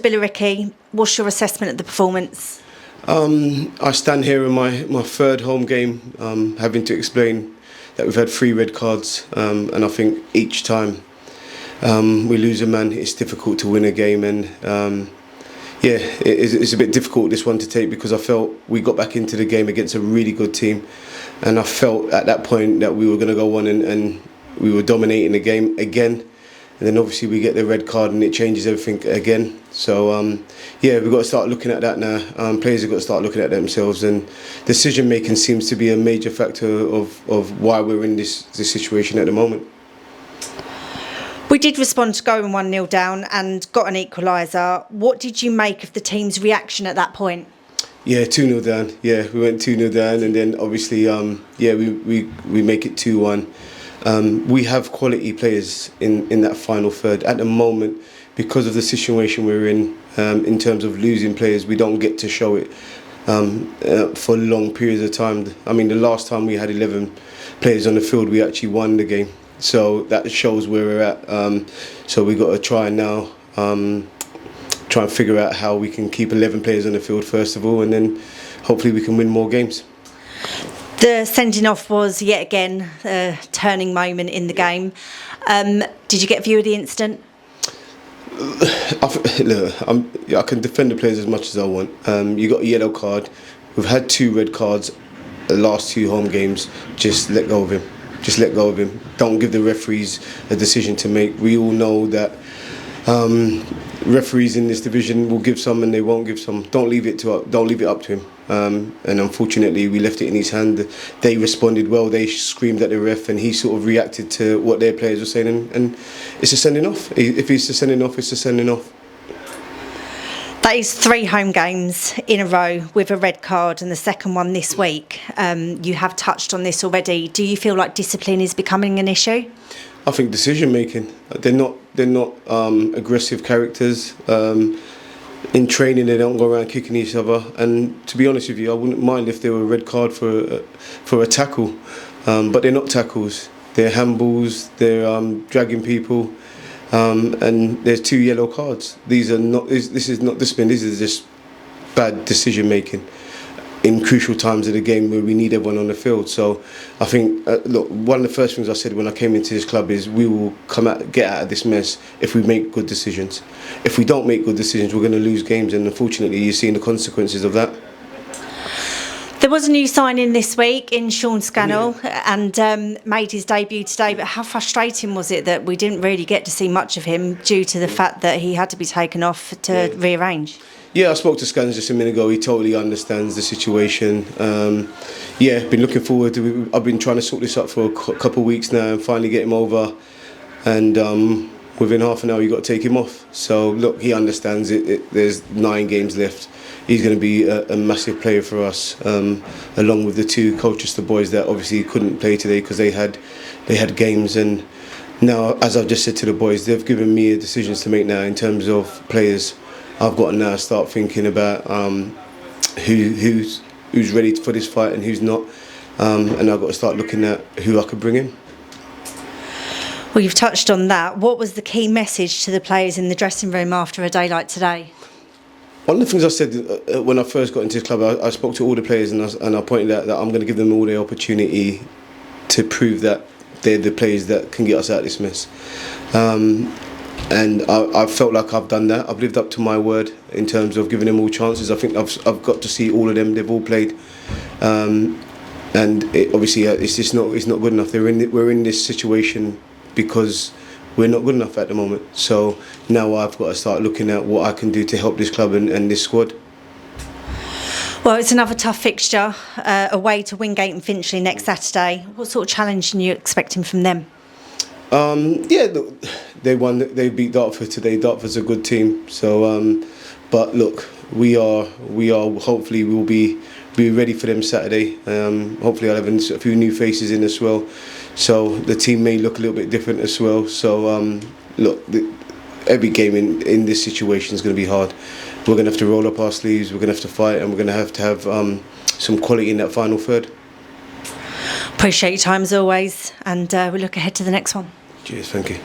to Billericay. What's your assessment of the performance? I stand here in my third home game, having to explain that we've had 3 red cards, and I think each time we lose a man, it's difficult to win a game, and it's a bit difficult this one to take, because I felt we got back into the game against a really good team, and I felt at that point that we were going to go on and we were dominating the game again. And then obviously we get the red card and it changes everything again. So we've got to start looking at that now. Players have got to start looking at themselves, and decision making seems to be a major factor of why we're in this situation at the moment. We did respond to going 1-0 down and got an equaliser. What did you make of the team's reaction at that point? Yeah, 2-0 down. Yeah, we went 2-0 down, and then obviously we make it 2-1. We have quality players in that final third. At the moment, because of the situation we're in terms of losing players, we don't get to show it for long periods of time. I mean, the last time we had 11 players on the field, we actually won the game. So that shows where we're at. So we've got to try now, try and figure out how we can keep 11 players on the field first of all, and then hopefully we can win more games. The sending off was yet again a turning moment in the game. Did you get a view of the incident? I can defend the players as much as I want. You got a yellow card. We've had 2 red cards the last 2 home games. Just let go of him. Just let go of him. Don't give the referees a decision to make. We all know that referees in this division will give some and they won't give some. Don't leave it up to him. And unfortunately, we left it in his hand. They responded well. They screamed at the ref, and he sort of reacted to what their players were saying. And it's a sending off. If it's a sending off, it's a sending off. That is 3 home games in a row with a red card, and the second one this week. You have touched on this already. Do you feel like discipline is becoming an issue? I think decision making. They're not aggressive characters. In training, they don't go around kicking each other. And to be honest with you, I wouldn't mind if there were a red card for a tackle, but they're not tackles. They're handballs. They're dragging people, and there's 2 yellow cards. These are not. This is not discipline. This is just bad decision making in crucial times of the game where we need everyone on the field. So I think, look, one of the first things I said when I came into this club is we will get out of this mess if we make good decisions. If we don't make good decisions, we're going to lose games, and unfortunately you're seeing the consequences of that. There was a new signing this week in Sean Scannell, and made his debut today, but how frustrating was it that we didn't really get to see much of him due to the fact that he had to be taken off to rearrange? Yeah, I spoke to Scans just a minute ago. He totally understands the situation. Been looking forward to. I've been trying to sort this out for a couple of weeks now, and finally get him over. And within half an hour, you got to take him off. So look, he understands it. There's 9 games left. He's going to be a massive player for us, along with the 2 Colchester boys that obviously couldn't play today because they had games. And now, as I've just said to the boys, they've given me decisions to make now in terms of players. I've got to now start thinking about who's ready for this fight and who's not, and I've got to start looking at who I could bring in. Well, you've touched on that. What was the key message to the players in the dressing room after a day like today? One of the things I said when I first got into this club, I spoke to all the players and I pointed out that I'm going to give them all the opportunity to prove that they're the players that can get us out of this mess. And I felt like I've done that. I've lived up to my word in terms of giving them all chances. I think I've got to see all of them. They've all played, and obviously it's not good enough. We're in this situation because we're not good enough at the moment. So now I've got to start looking at what I can do to help this club and this squad. Well, it's another tough fixture, away to Wingate and Finchley next Saturday. What sort of challenge are you expecting from them? Look, they beat Dartford today. Dartford's a good team. So, but look, we are. Hopefully, we'll be ready for them Saturday. Hopefully, I'll have a few new faces in as well. So the team may look a little bit different as well. So look, every game in this situation is going to be hard. We're going to have to roll up our sleeves. We're going to have to fight, and we're going to have some quality in that final third. Appreciate your time as always, and we look ahead to the next one. Cheers, thank you.